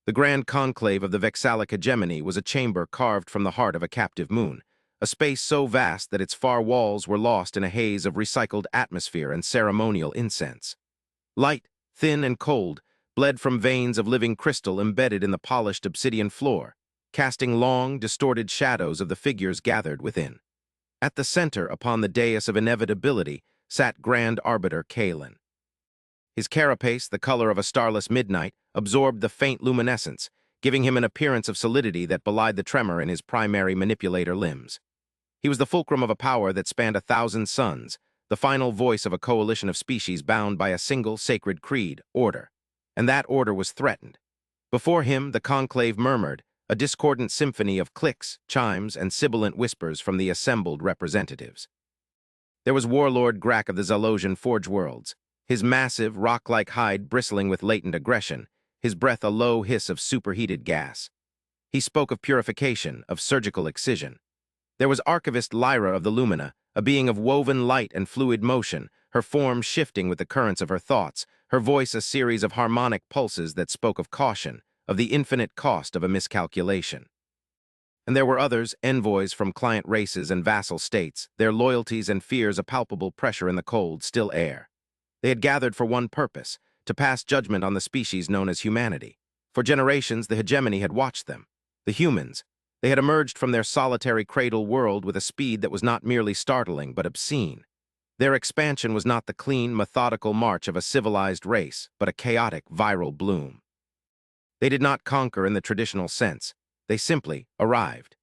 The grand conclave of the Vexalic hegemony was a chamber carved from the heart of a captive moon, a space so vast that its far walls were lost in a haze of recycled atmosphere and ceremonial incense. Light, thin and cold, bled from veins of living crystal embedded in the polished obsidian floor, casting long, distorted shadows of the figures gathered within. At the center, upon the dais of inevitability, sat Grand Arbiter Kalen. His carapace, the color of a starless midnight, absorbed the faint luminescence, giving him an appearance of solidity that belied the tremor in his primary manipulator limbs. He was the fulcrum of a power that spanned 1,000 suns, the final voice of a coalition of species bound by a single sacred creed, order. And that order was threatened. Before him, the conclave murmured, a discordant symphony of clicks, chimes, and sibilant whispers from the assembled representatives. There was Warlord Grak of the Zalosian Forge Worlds, his massive, rock-like hide bristling with latent aggression, his breath a low hiss of superheated gas. He spoke of purification, of surgical excision. There was Archivist Lyra of the Lumina, a being of woven light and fluid motion, her form shifting with the currents of her thoughts, her voice a series of harmonic pulses that spoke of caution, of the infinite cost of a miscalculation. And there were others, envoys from client races and vassal states, their loyalties and fears a palpable pressure in the cold, still air. They had gathered for one purpose, to pass judgment on the species known as humanity. For generations, the hegemony had watched them. The humans. They had emerged from their solitary cradle world with a speed that was not merely startling, but obscene. Their expansion was not the clean, methodical march of a civilized race, but a chaotic, viral bloom. They did not conquer in the traditional sense. They simply arrived.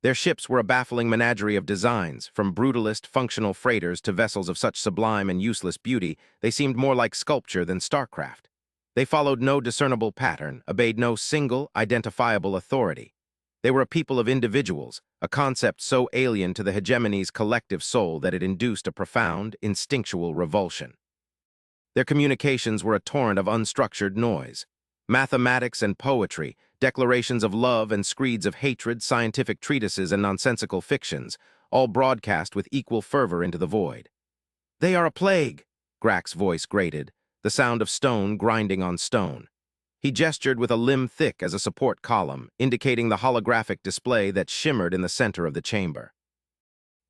Their ships were a baffling menagerie of designs, from brutalist, functional freighters to vessels of such sublime and useless beauty, they seemed more like sculpture than starcraft. They followed no discernible pattern, obeyed no single, identifiable authority. They were a people of individuals, a concept so alien to the hegemony's collective soul that it induced a profound, instinctual revulsion. Their communications were a torrent of unstructured noise. Mathematics and poetry, declarations of love and screeds of hatred, scientific treatises and nonsensical fictions, all broadcast with equal fervor into the void. "They are a plague," Grak's voice grated, the sound of stone grinding on stone. He gestured with a limb thick as a support column, indicating the holographic display that shimmered in the center of the chamber.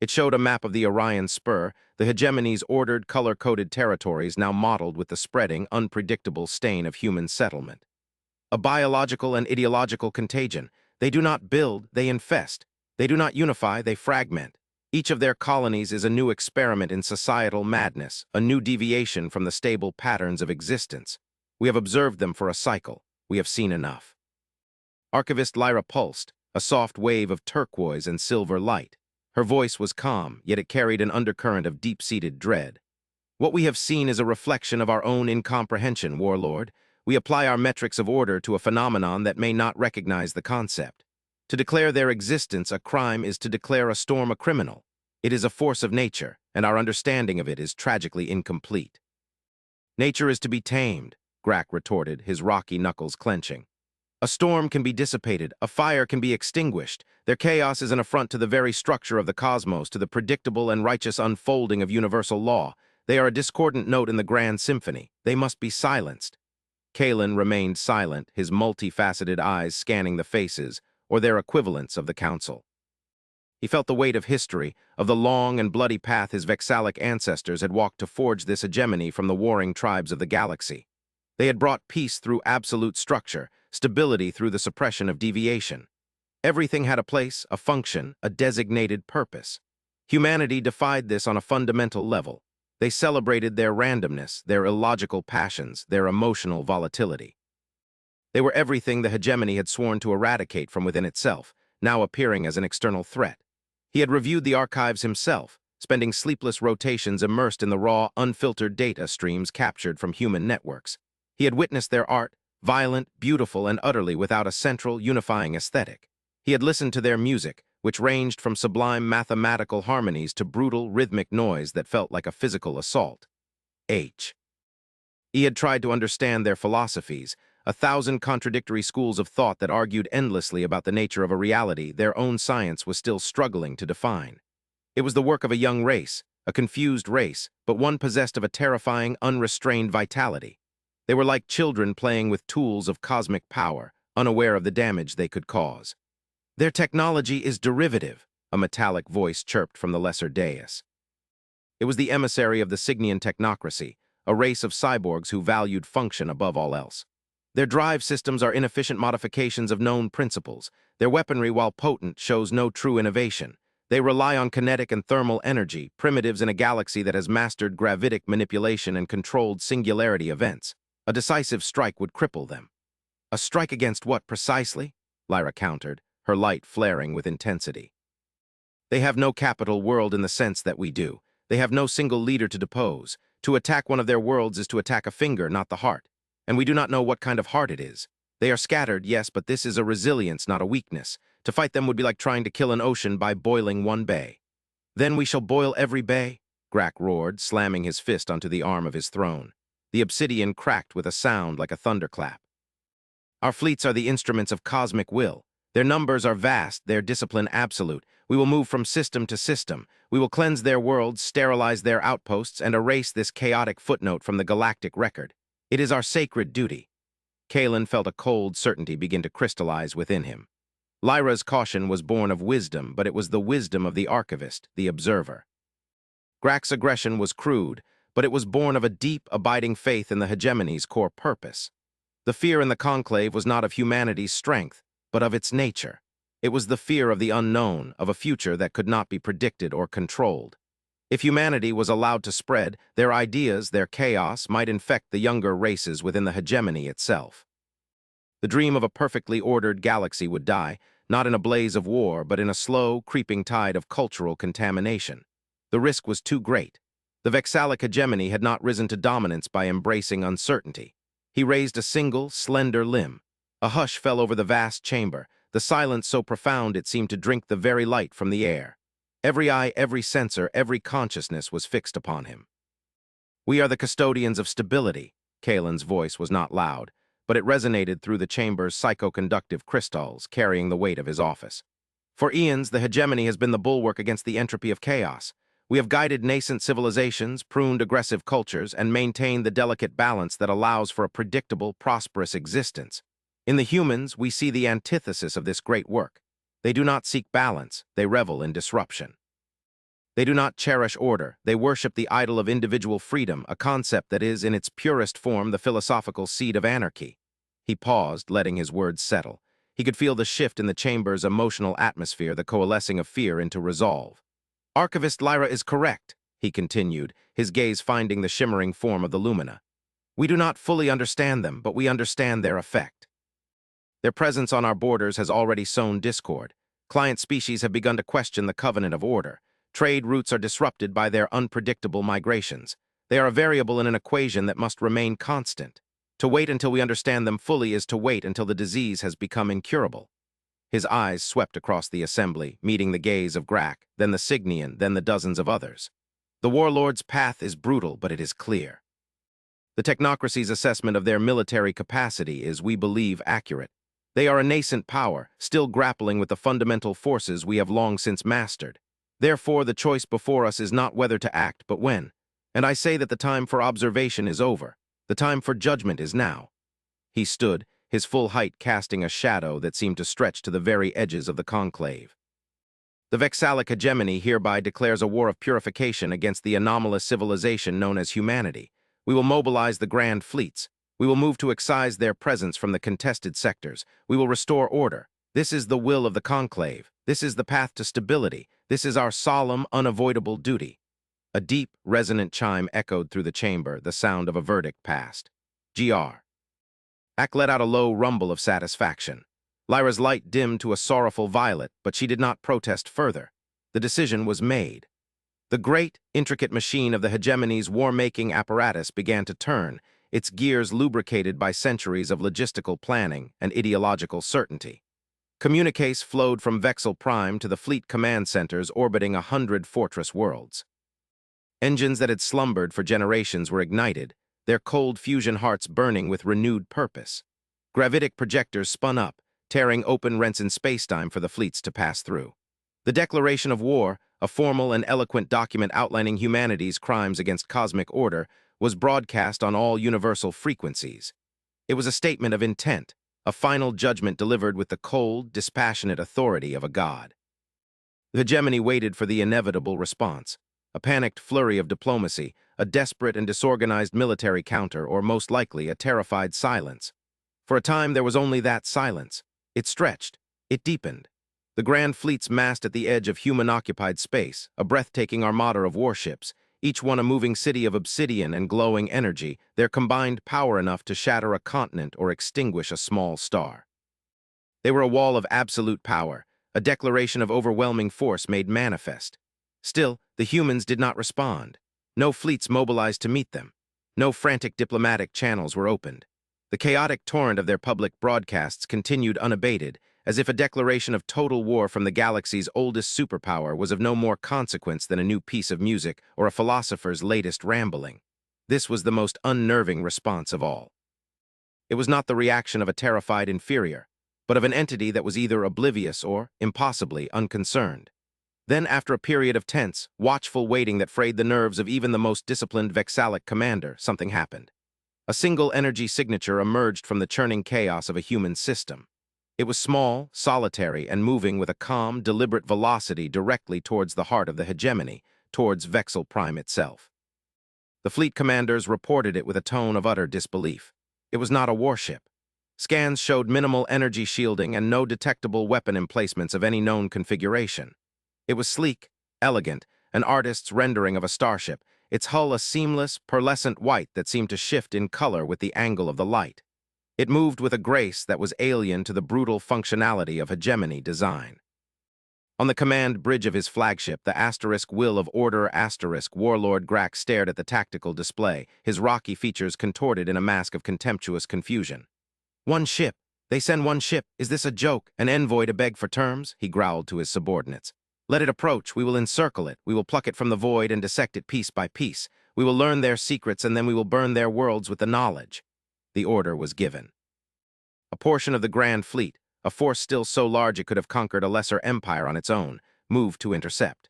It showed a map of the Orion Spur, the hegemony's ordered, color-coded territories now mottled with the spreading, unpredictable stain of human settlement. A biological and ideological contagion. They do not build, they infest. They do not unify, they fragment. Each of their colonies is a new experiment in societal madness, a new deviation from the stable patterns of existence. We have observed them for a cycle. We have seen enough. Archivist Lyra pulsed, a soft wave of turquoise and silver light. Her voice was calm, yet it carried an undercurrent of deep-seated dread. What we have seen is a reflection of our own incomprehension, Warlord. We apply our metrics of order to a phenomenon that may not recognize the concept. To declare their existence a crime is to declare a storm a criminal. It is a force of nature, and our understanding of it is tragically incomplete. "Nature is to be tamed," Grak retorted, his rocky knuckles clenching. "A storm can be dissipated, a fire can be extinguished. Their chaos is an affront to the very structure of the cosmos, to the predictable and righteous unfolding of universal law. They are a discordant note in the grand symphony. They must be silenced." Kalen remained silent, his multifaceted eyes scanning the faces, or their equivalents, of the council. He felt the weight of history, of the long and bloody path his Vexalic ancestors had walked to forge this hegemony from the warring tribes of the galaxy. They had brought peace through absolute structure, stability through the suppression of deviation. Everything had a place, a function, a designated purpose. Humanity defied this on a fundamental level. They celebrated their randomness, their illogical passions, their emotional volatility. They were everything the hegemony had sworn to eradicate from within itself, now appearing as an external threat. He had reviewed the archives himself, spending sleepless rotations immersed in the raw, unfiltered data streams captured from human networks. He had witnessed their art, violent, beautiful, and utterly without a central, unifying aesthetic. He had listened to their music, which ranged from sublime mathematical harmonies to brutal, rhythmic noise that felt like a physical assault. He had tried to understand their philosophies, 1,000 contradictory schools of thought that argued endlessly about the nature of a reality their own science was still struggling to define. It was the work of a young race, a confused race, but one possessed of a terrifying, unrestrained vitality. They were like children playing with tools of cosmic power, unaware of the damage they could cause. Their technology is derivative, a metallic voice chirped from the lesser dais. It was the emissary of the Cygnian technocracy, a race of cyborgs who valued function above all else. Their drive systems are inefficient modifications of known principles. Their weaponry, while potent, shows no true innovation. They rely on kinetic and thermal energy, primitives in a galaxy that has mastered gravitic manipulation and controlled singularity events. A decisive strike would cripple them. A strike against what precisely? Lyra countered, her light flaring with intensity. They have no capital world in the sense that we do. They have no single leader to depose. To attack one of their worlds is to attack a finger, not the heart. And we do not know what kind of heart it is. They are scattered, yes, but this is a resilience, not a weakness. To fight them would be like trying to kill an ocean by boiling one bay. Then we shall boil every bay, Grak roared, slamming his fist onto the arm of his throne. The obsidian cracked with a sound like a thunderclap. Our fleets are the instruments of cosmic will. Their numbers are vast, their discipline absolute. We will move from system to system. We will cleanse their worlds, sterilize their outposts, and erase this chaotic footnote from the galactic record. It is our sacred duty. Kalen felt a cold certainty begin to crystallize within him. Lyra's caution was born of wisdom, but it was the wisdom of the archivist, the observer. Grak's aggression was crude, but it was born of a deep, abiding faith in the hegemony's core purpose. The fear in the conclave was not of humanity's strength, but of its nature. It was the fear of the unknown, of a future that could not be predicted or controlled. If humanity was allowed to spread, their ideas, their chaos, might infect the younger races within the hegemony itself. The dream of a perfectly ordered galaxy would die, not in a blaze of war, but in a slow, creeping tide of cultural contamination. The risk was too great. The vexallic hegemony had not risen to dominance by embracing uncertainty. He raised a single, slender limb. A hush fell over the vast chamber, the silence so profound it seemed to drink the very light from the air. Every eye, every sensor, every consciousness was fixed upon him. We are the custodians of stability. Kalen's voice was not loud, but it resonated through the chamber's psychoconductive crystals, carrying the weight of his office. For eons, the hegemony has been the bulwark against the entropy of chaos. We have guided nascent civilizations, pruned aggressive cultures, and maintained the delicate balance that allows for a predictable, prosperous existence. In the humans, we see the antithesis of this great work. They do not seek balance, they revel in disruption. They do not cherish order, they worship the idol of individual freedom, a concept that is, in its purest form, the philosophical seed of anarchy. He paused, letting his words settle. He could feel the shift in the chamber's emotional atmosphere, the coalescing of fear into resolve. Archivist Lyra is correct, he continued, his gaze finding the shimmering form of the lumina. We do not fully understand them, but we understand their effect. Their presence on our borders has already sown discord. Client species have begun to question the covenant of order. Trade routes are disrupted by their unpredictable migrations. They are a variable in an equation that must remain constant. To wait until we understand them fully is to wait until the disease has become incurable. His eyes swept across the assembly, meeting the gaze of Grak, then the Cygnian, then the dozens of others. The warlord's path is brutal, but it is clear. The technocracy's assessment of their military capacity is, we believe, accurate. They are a nascent power, still grappling with the fundamental forces we have long since mastered. Therefore, the choice before us is not whether to act, but when. And I say that the time for observation is over. The time for judgment is now. He stood, his full height casting a shadow that seemed to stretch to the very edges of the conclave. The vexallic hegemony hereby declares a war of purification against the anomalous civilization known as humanity. We will mobilize the grand fleets. We will move to excise their presence from the contested sectors. We will restore order. This is the will of the conclave. This is the path to stability. This is our solemn, unavoidable duty. A deep, resonant chime echoed through the chamber, the sound of a verdict passed. GR. Ak let out a low rumble of satisfaction. Lyra's light dimmed to a sorrowful violet, but she did not protest further. The decision was made. The great, intricate machine of the hegemony's war-making apparatus began to turn, its gears lubricated by centuries of logistical planning and ideological certainty. Communiques flowed from Vexel Prime to the fleet command centers orbiting 100 fortress worlds. Engines that had slumbered for generations were ignited, their cold fusion hearts burning with renewed purpose. Gravitic projectors spun up, tearing open rents in spacetime for the fleets to pass through. The declaration of war, a formal and eloquent document outlining humanity's crimes against cosmic order, was broadcast on all universal frequencies. It was a statement of intent, a final judgment delivered with the cold, dispassionate authority of a god. The hegemony waited for the inevitable response, a panicked flurry of diplomacy, a desperate and disorganized military counter, or most likely a terrified silence. For a time there was only that silence. It stretched. It deepened. The grand fleets massed at the edge of human-occupied space, a breathtaking armada of warships, each one a moving city of obsidian and glowing energy, their combined power enough to shatter a continent or extinguish a small star. They were a wall of absolute power, a declaration of overwhelming force made manifest. Still, the humans did not respond. No fleets mobilized to meet them. No frantic diplomatic channels were opened. The chaotic torrent of their public broadcasts continued unabated, as if a declaration of total war from the galaxy's oldest superpower was of no more consequence than a new piece of music or a philosopher's latest rambling. This was the most unnerving response of all. It was not the reaction of a terrified inferior, but of an entity that was either oblivious or, impossibly, unconcerned. Then, after a period of tense, watchful waiting that frayed the nerves of even the most disciplined Vexalic commander, something happened. A single energy signature emerged from the churning chaos of a human system. It was small, solitary, and moving with a calm, deliberate velocity directly towards the heart of the hegemony, towards Vexal Prime itself. The fleet commanders reported it with a tone of utter disbelief. It was not a warship. Scans showed minimal energy shielding and no detectable weapon emplacements of any known configuration. It was sleek, elegant, an artist's rendering of a starship, its hull a seamless, pearlescent white that seemed to shift in color with the angle of the light. It moved with a grace that was alien to the brutal functionality of hegemony design. On the command bridge of his flagship, the asterisk will of Order asterisk Warlord Grack stared at the tactical display, his rocky features contorted in a mask of contemptuous confusion. "One ship. They send one ship. Is this a joke? An envoy to beg for terms?" he growled to his subordinates. "Let it approach. We will encircle it. We will pluck it from the void and dissect it piece by piece. We will learn their secrets, and then we will burn their worlds with the knowledge." The order was given. A portion of the Grand Fleet, a force still so large it could have conquered a lesser empire on its own, moved to intercept.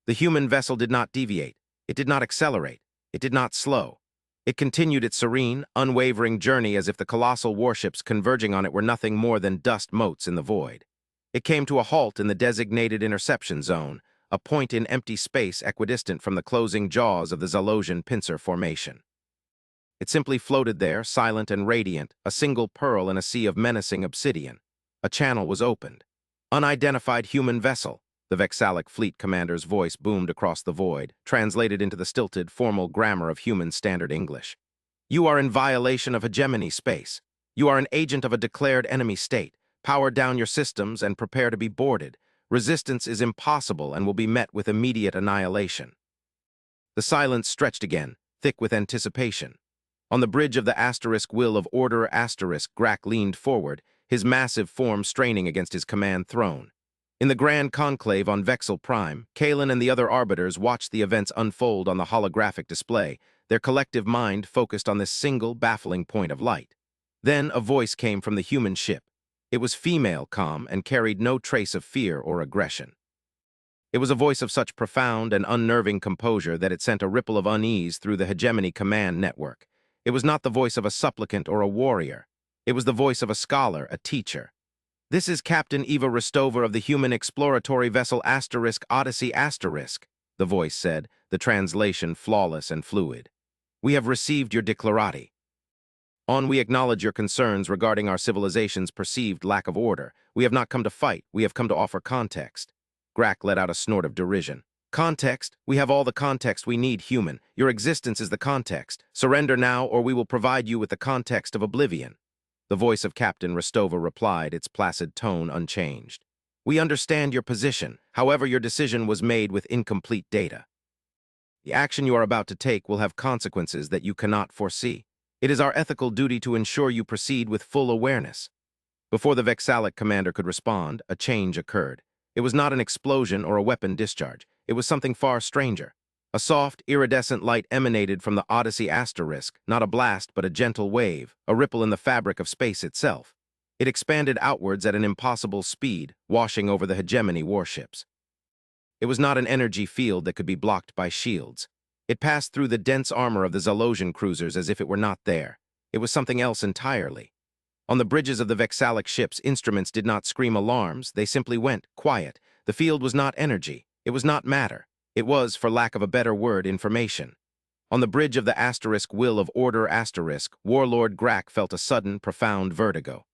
The human vessel did not deviate. It did not accelerate. It did not slow. It continued its serene, unwavering journey as if the colossal warships converging on it were nothing more than dust motes in the void. It came to a halt in the designated interception zone, a point in empty space equidistant from the closing jaws of the Zalosian pincer formation. It simply floated there, silent and radiant, a single pearl in a sea of menacing obsidian. A channel was opened. "Unidentified human vessel," the Vexalic fleet commander's voice boomed across the void, translated into the stilted, formal grammar of human standard English. "You are in violation of hegemony space. You are an agent of a declared enemy state. Power down your systems and prepare to be boarded. Resistance is impossible and will be met with immediate annihilation." The silence stretched again, thick with anticipation. On the bridge of the asterisk will of Order asterisk Grack leaned forward, his massive form straining against his command throne. In the grand conclave on Vexal Prime, Kalen and the other arbiters watched the events unfold on the holographic display, their collective mind focused on this single, baffling point of light. Then a voice came from the human ship. It was female, calm, and carried no trace of fear or aggression. It was a voice of such profound and unnerving composure that it sent a ripple of unease through the hegemony command network. It was not the voice of a supplicant or a warrior. It was the voice of a scholar, a teacher. "This is Captain Eva Ristova of the human exploratory vessel Odyssey asterisk," the voice said, the translation flawless and fluid. "We have received your declarati. We acknowledge your concerns regarding our civilization's perceived lack of order. We have not come to fight. We have come to offer context." Grack let out a snort of derision. "Context? We have all the context we need, human. Your existence is the context. Surrender now, or we will provide you with the context of oblivion." The voice of Captain Ristova replied, its placid tone unchanged. "We understand your position. However, your decision was made with incomplete data. The action you are about to take will have consequences that you cannot foresee. It is our ethical duty to ensure you proceed with full awareness." Before the Vexalic commander could respond, a change occurred. It was not an explosion or a weapon discharge. It was something far stranger. A soft, iridescent light emanated from the Odyssey asterisk, not a blast but a gentle wave, a ripple in the fabric of space itself. It expanded outwards at an impossible speed, washing over the hegemony warships. It was not an energy field that could be blocked by shields. It passed through the dense armor of the Zalosian cruisers as if it were not there. It was something else entirely. On the bridges of the Vexalic ships, instruments did not scream alarms, they simply went quiet. The field was not energy, it was not matter. It was, for lack of a better word, information. On the bridge of the asterisk will of order asterisk, Warlord Grak felt a sudden, profound vertigo.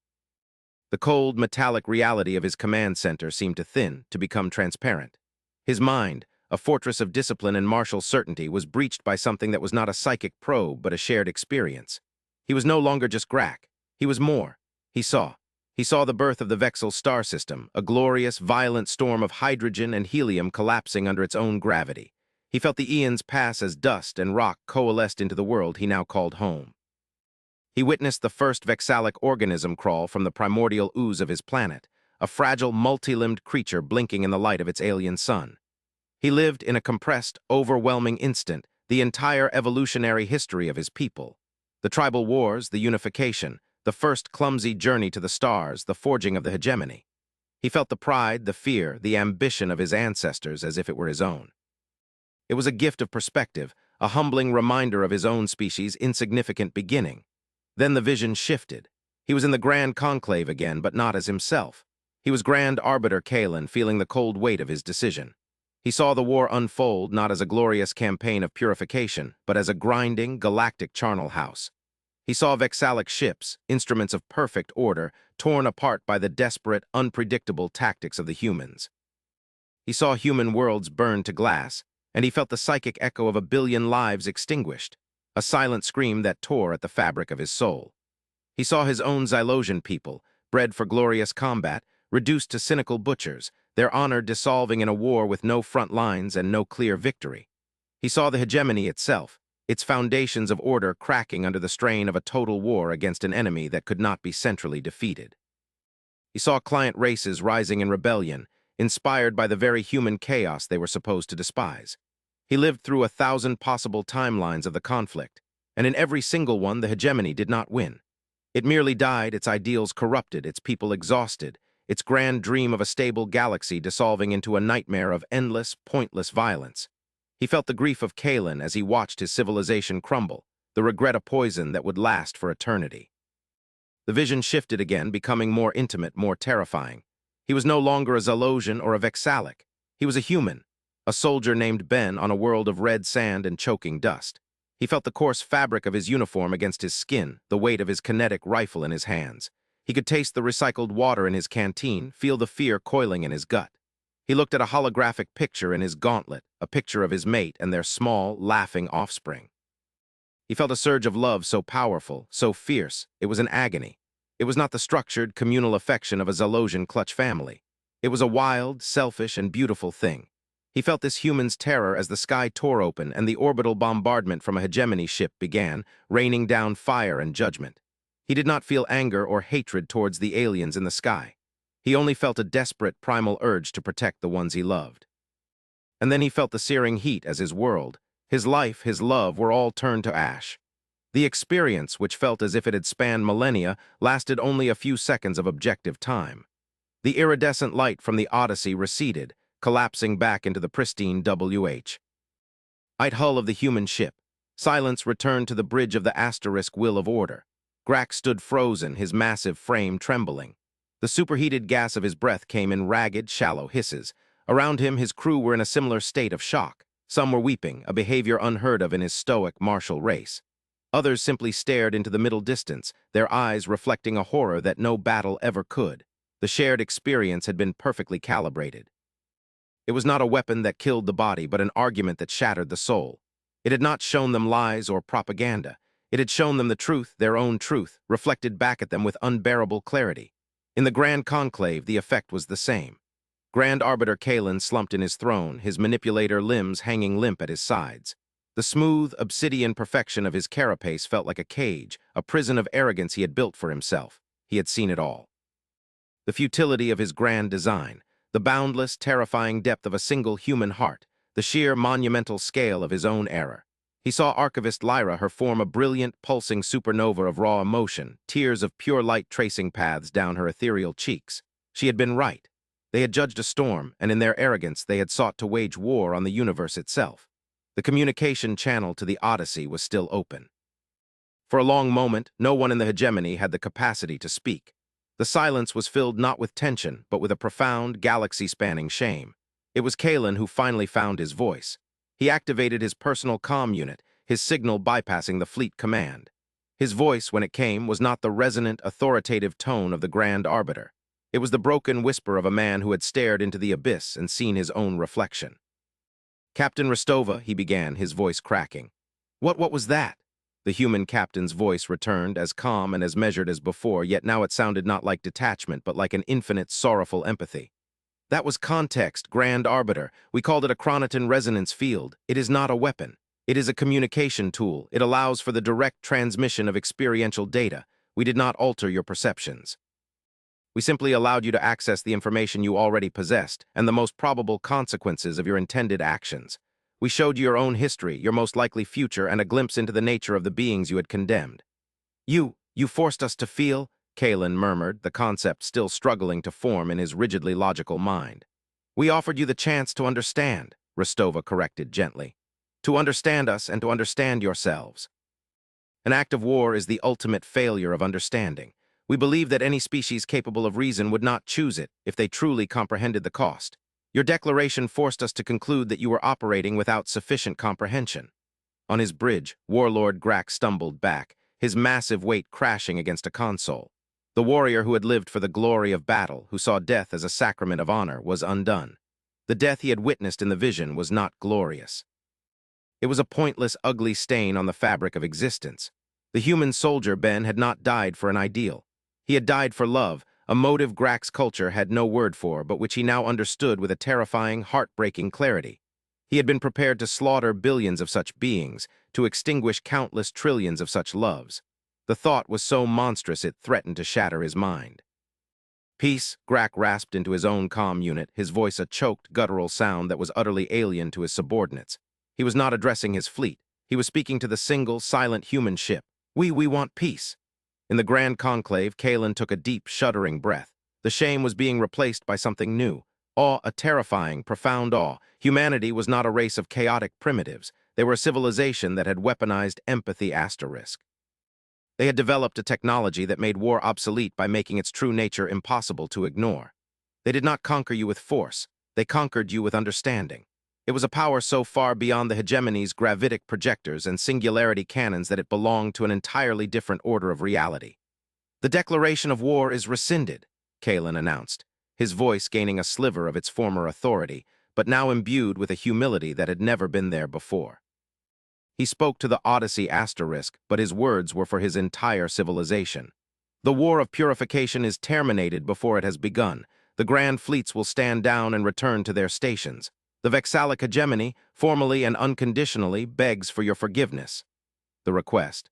The cold, metallic reality of his command center seemed to thin, to become transparent. His mind, a fortress of discipline and martial certainty, was breached by something that was not a psychic probe but a shared experience. He was no longer just Grak. He was more. He saw. He saw the birth of the Vexel star system, a glorious, violent storm of hydrogen and helium collapsing under its own gravity. He felt the eons pass as dust and rock coalesced into the world he now called home. He witnessed the first Vexalic organism crawl from the primordial ooze of his planet, a fragile, multi-limbed creature blinking in the light of its alien sun. He lived in a compressed, overwhelming instant, the entire evolutionary history of his people. The tribal wars, the unification, the first clumsy journey to the stars, the forging of the hegemony. He felt the pride, the fear, the ambition of his ancestors as if it were his own. It was a gift of perspective, a humbling reminder of his own species' insignificant beginning. Then the vision shifted. He was in the Grand Conclave again, but not as himself. He was Grand Arbiter Kalen, feeling the cold weight of his decision. He saw the war unfold not as a glorious campaign of purification, but as a grinding, galactic charnel house. He saw Vexalic ships, instruments of perfect order, torn apart by the desperate, unpredictable tactics of the humans. He saw human worlds burned to glass, and he felt the psychic echo of a billion lives extinguished, a silent scream that tore at the fabric of his soul. He saw his own Xylosian people, bred for glorious combat, reduced to cynical butchers, their honor dissolving in a war with no front lines and no clear victory. He saw the hegemony itself, its foundations of order cracking under the strain of a total war against an enemy that could not be centrally defeated. He saw client races rising in rebellion, inspired by the very human chaos they were supposed to despise. He lived through 1,000 possible timelines of the conflict, and in every single one the hegemony did not win. It merely died, its ideals corrupted, its people exhausted, its grand dream of a stable galaxy dissolving into a nightmare of endless, pointless violence. He felt the grief of Kalen as he watched his civilization crumble, the regret of poison that would last for eternity. The vision shifted again, becoming more intimate, more terrifying. He was no longer a Xylosian or a Vexalic. He was a human, a soldier named Ben on a world of red sand and choking dust. He felt the coarse fabric of his uniform against his skin, the weight of his kinetic rifle in his hands. He could taste the recycled water in his canteen, feel the fear coiling in his gut. He looked at a holographic picture in his gauntlet, a picture of his mate and their small, laughing offspring. He felt a surge of love so powerful, so fierce, it was an agony. It was not the structured, communal affection of a Xylosian clutch family. It was a wild, selfish, and beautiful thing. He felt this human's terror as the sky tore open and the orbital bombardment from a hegemony ship began, raining down fire and judgment. He did not feel anger or hatred towards the aliens in the sky. He only felt a desperate, primal urge to protect the ones he loved. And then he felt the searing heat as his world, his life, his love were all turned to ash. The experience, which felt as if it had spanned millennia, lasted only a few seconds of objective time. The iridescent light from the Odyssey receded, collapsing back into the pristine HFY hull of the human ship. Silence returned to the bridge of the asterisk will of order. Grak stood frozen, his massive frame trembling. The superheated gas of his breath came in ragged, shallow hisses. Around him, his crew were in a similar state of shock. Some were weeping, a behavior unheard of in his stoic, martial race. Others simply stared into the middle distance, their eyes reflecting a horror that no battle ever could. The shared experience had been perfectly calibrated. It was not a weapon that killed the body, but an argument that shattered the soul. It had not shown them lies or propaganda. It had shown them the truth, their own truth, reflected back at them with unbearable clarity. In the Grand Conclave, the effect was the same. Grand Arbiter Kalen slumped in his throne, his manipulator limbs hanging limp at his sides. The smooth, obsidian perfection of his carapace felt like a cage, a prison of arrogance he had built for himself. He had seen it all. The futility of his grand design, the boundless, terrifying depth of a single human heart, the sheer monumental scale of his own error. He saw Archivist Lyra, her form a brilliant, pulsing supernova of raw emotion, tears of pure light tracing paths down her ethereal cheeks. She had been right. They had judged a storm, and in their arrogance they had sought to wage war on the universe itself. The communication channel to the Odyssey was still open. For a long moment, no one in the hegemony had the capacity to speak. The silence was filled not with tension, but with a profound, galaxy-spanning shame. It was Kalen who finally found his voice. He activated his personal comm unit, his signal bypassing the fleet command. His voice, when it came, was not the resonant, authoritative tone of the Grand Arbiter. It was the broken whisper of a man who had stared into the abyss and seen his own reflection. "Captain Rostova," he began, his voice cracking. What was that?" The human captain's voice returned, as calm and as measured as before, yet now it sounded not like detachment, but like an infinite, sorrowful empathy. "That was context, Grand Arbiter. We called it a chronoton resonance field. It is not a weapon. It is a communication tool. It allows for the direct transmission of experiential data. We did not alter your perceptions. We simply allowed you to access the information you already possessed and the most probable consequences of your intended actions. We showed you your own history, your most likely future, and a glimpse into the nature of the beings you had condemned." You forced us to feel," Kalen murmured, the concept still struggling to form in his rigidly logical mind. "We offered you the chance to understand," Rostova corrected gently. "To understand us and to understand yourselves. An act of war is the ultimate failure of understanding. We believe that any species capable of reason would not choose it if they truly comprehended the cost. Your declaration forced us to conclude that you were operating without sufficient comprehension." On his bridge, Warlord Grak stumbled back, his massive weight crashing against a console. The warrior who had lived for the glory of battle, who saw death as a sacrament of honor, was undone. The death he had witnessed in the vision was not glorious. It was a pointless, ugly stain on the fabric of existence. The human soldier, Ben, had not died for an ideal. He had died for love, a motive Grak's culture had no word for, but which he now understood with a terrifying, heartbreaking clarity. He had been prepared to slaughter billions of such beings, to extinguish countless trillions of such loves. The thought was so monstrous it threatened to shatter his mind. "Peace," Grak rasped into his own comm unit, his voice a choked, guttural sound that was utterly alien to his subordinates. He was not addressing his fleet. He was speaking to the single, silent human ship. We want peace." In the Grand Conclave, Kalen took a deep, shuddering breath. The shame was being replaced by something new. Awe, a terrifying, profound awe. Humanity was not a race of chaotic primitives. They were a civilization that had weaponized empathy asterisk. They had developed a technology that made war obsolete by making its true nature impossible to ignore. They did not conquer you with force. They conquered you with understanding. It was a power so far beyond the hegemony's gravitic projectors and singularity cannons that it belonged to an entirely different order of reality. "The declaration of war is rescinded," Kalen announced, his voice gaining a sliver of its former authority, but now imbued with a humility that had never been there before. He spoke to the Odyssey asterisk, but his words were for his entire civilization. "The war of purification is terminated before it has begun. The grand fleets will stand down and return to their stations. The Vexalic hegemony, formally and unconditionally, begs for your forgiveness." The request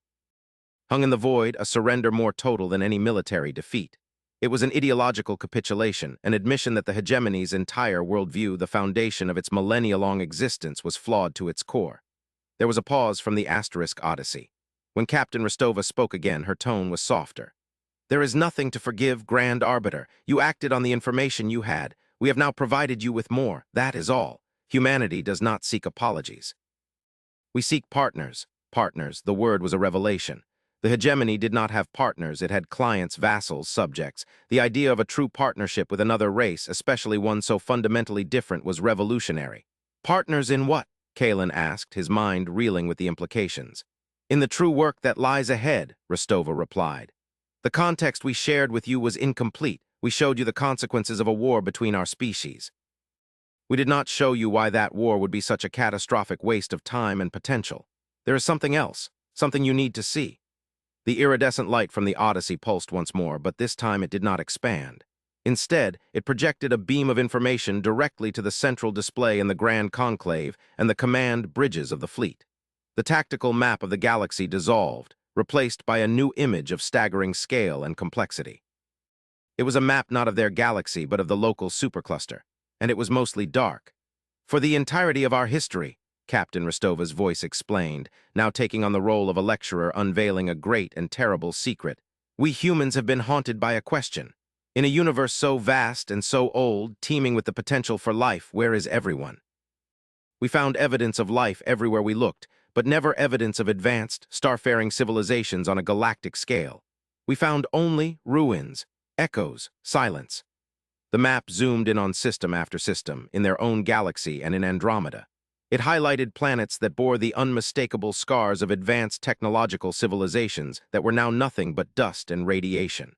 hung in the void, a surrender more total than any military defeat. It was an ideological capitulation, an admission that the hegemony's entire worldview, the foundation of its millennia-long existence, was flawed to its core. There was a pause from the asterisk Odyssey. When Captain Rostova spoke again, her tone was softer. "There is nothing to forgive, Grand Arbiter. You acted on the information you had. We have now provided you with more. That is all. Humanity does not seek apologies. We seek partners." Partners, the word was a revelation. The hegemony did not have partners. It had clients, vassals, subjects. The idea of a true partnership with another race, especially one so fundamentally different, was revolutionary. "Partners in what?" Kalen asked, his mind reeling with the implications. "In the true work that lies ahead," Rostova replied. "The context we shared with you was incomplete. We showed you the consequences of a war between our species. We did not show you why that war would be such a catastrophic waste of time and potential. There is something else, something you need to see." The iridescent light from the Odyssey pulsed once more, but this time it did not expand. Instead, it projected a beam of information directly to the central display in the Grand Conclave and the command bridges of the fleet. The tactical map of the galaxy dissolved, replaced by a new image of staggering scale and complexity. It was a map not of their galaxy, but of the local supercluster, and it was mostly dark. "For the entirety of our history," Captain Rostova's voice explained, now taking on the role of a lecturer unveiling a great and terrible secret, "we humans have been haunted by a question. In a universe so vast and so old, teeming with the potential for life, where is everyone? We found evidence of life everywhere we looked, but never evidence of advanced, starfaring civilizations on a galactic scale. We found only ruins, echoes, silence. The map zoomed in on system after system, in their own galaxy and in Andromeda. It highlighted planets that bore the unmistakable scars of advanced technological civilizations that were now nothing but dust and radiation.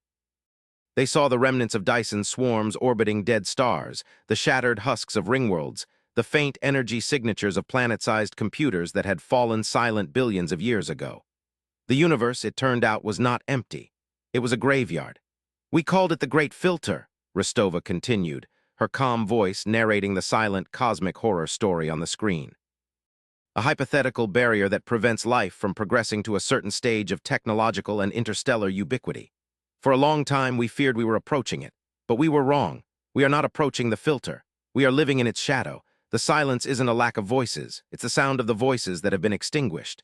They saw the remnants of Dyson swarms orbiting dead stars, the shattered husks of ringworlds, the faint energy signatures of planet-sized computers that had fallen silent billions of years ago. The universe, it turned out, was not empty. It was a graveyard. "We called it the Great Filter," Rostova continued, her calm voice narrating the silent cosmic horror story on the screen. "A hypothetical barrier that prevents life from progressing to a certain stage of technological and interstellar ubiquity. For a long time, we feared we were approaching it, but we were wrong. We are not approaching the filter. We are living in its shadow. The silence isn't a lack of voices. It's the sound of the voices that have been extinguished."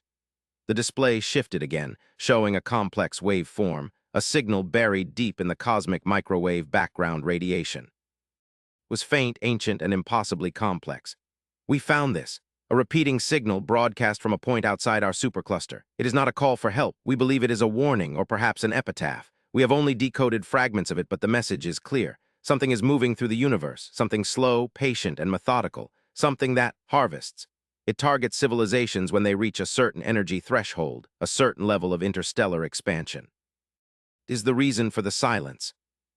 The display shifted again, showing a complex waveform, a signal buried deep in the cosmic microwave background radiation. It was faint, ancient, and impossibly complex. "We found this. A repeating signal broadcast from a point outside our supercluster. It is not a call for help. We believe it is a warning or perhaps an epitaph. We have only decoded fragments of it, but the message is clear. Something is moving through the universe, something slow, patient, and methodical, something that harvests. It targets civilizations when they reach a certain energy threshold, a certain level of interstellar expansion." Is the reason for the silence.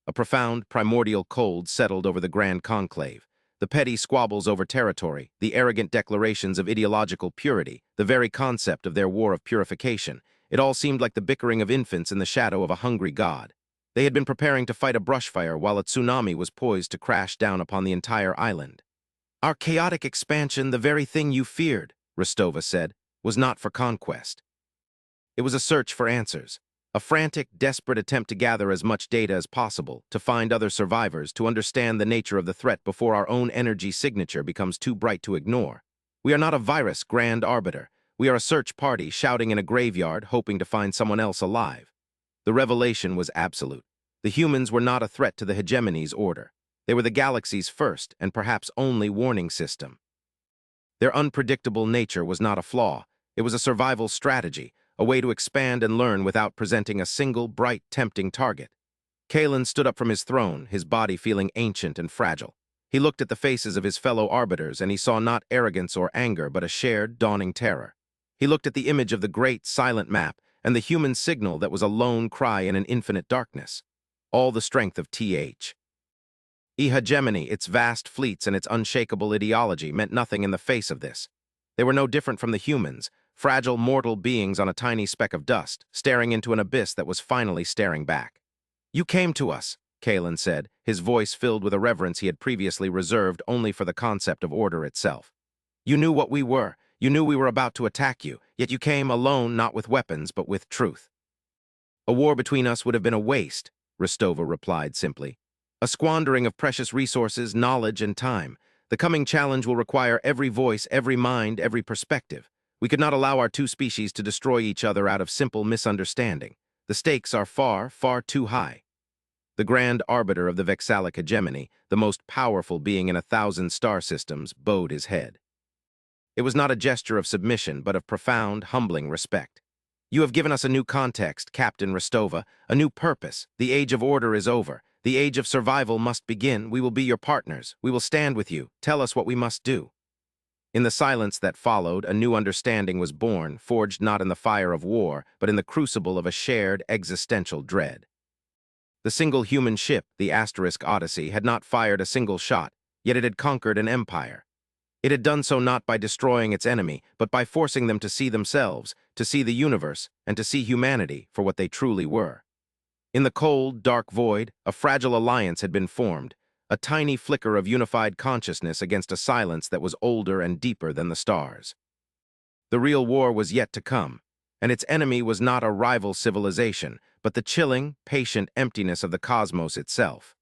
A profound, primordial cold settled over the Grand Conclave. The petty squabbles over territory, the arrogant declarations of ideological purity, the very concept of their war of purification, it all seemed like the bickering of infants in the shadow of a hungry god. They had been preparing to fight a brushfire while a tsunami was poised to crash down upon the entire island. "Our chaotic expansion, the very thing you feared," Rostova said, "was not for conquest. It was a search for answers. A frantic, desperate attempt to gather as much data as possible, to find other survivors, to understand the nature of the threat before our own energy signature becomes too bright to ignore. We are not a virus, grand arbiter. We are a search party shouting in a graveyard, hoping to find someone else alive." The revelation was absolute. The humans were not a threat to the hegemony's order. They were the galaxy's first and perhaps only warning system. Their unpredictable nature was not a flaw. It was a survival strategy, a way to expand and learn without presenting a single, bright, tempting target. Kalen stood up from his throne, his body feeling ancient and fragile. He looked at the faces of his fellow arbiters, and he saw not arrogance or anger, but a shared, dawning terror. He looked at the image of the great, silent map, and the human signal that was a lone cry in an infinite darkness. All the strength of TH. Hegemony, its vast fleets and its unshakable ideology meant nothing in the face of this. They were no different from the humans, fragile mortal beings on a tiny speck of dust, staring into an abyss that was finally staring back. "You came to us," Kalen said, his voice filled with a reverence he had previously reserved only for the concept of order itself. "You knew what we were. You knew we were about to attack you, yet you came alone, not with weapons, but with truth." "A war between us would have been a waste," Rostova replied simply. "A squandering of precious resources, knowledge, and time. The coming challenge will require every voice, every mind, every perspective. We could not allow our two species to destroy each other out of simple misunderstanding. The stakes are far, far too high." The grand arbiter of the Vexalic hegemony, the most powerful being in 1,000 star systems, bowed his head. It was not a gesture of submission, but of profound, humbling respect. "You have given us a new context, Captain Rostova, a new purpose. The age of order is over. The age of survival must begin. We will be your partners. We will stand with you. Tell us what we must do." In the silence that followed, a new understanding was born, forged not in the fire of war, but in the crucible of a shared existential dread. The single human ship, the Asterisk Odyssey, had not fired a single shot, yet it had conquered an empire. It had done so not by destroying its enemy, but by forcing them to see themselves, to see the universe, and to see humanity for what they truly were. In the cold, dark void, a fragile alliance had been formed, a tiny flicker of unified consciousness against a silence that was older and deeper than the stars. The real war was yet to come, and its enemy was not a rival civilization, but the chilling, patient emptiness of the cosmos itself.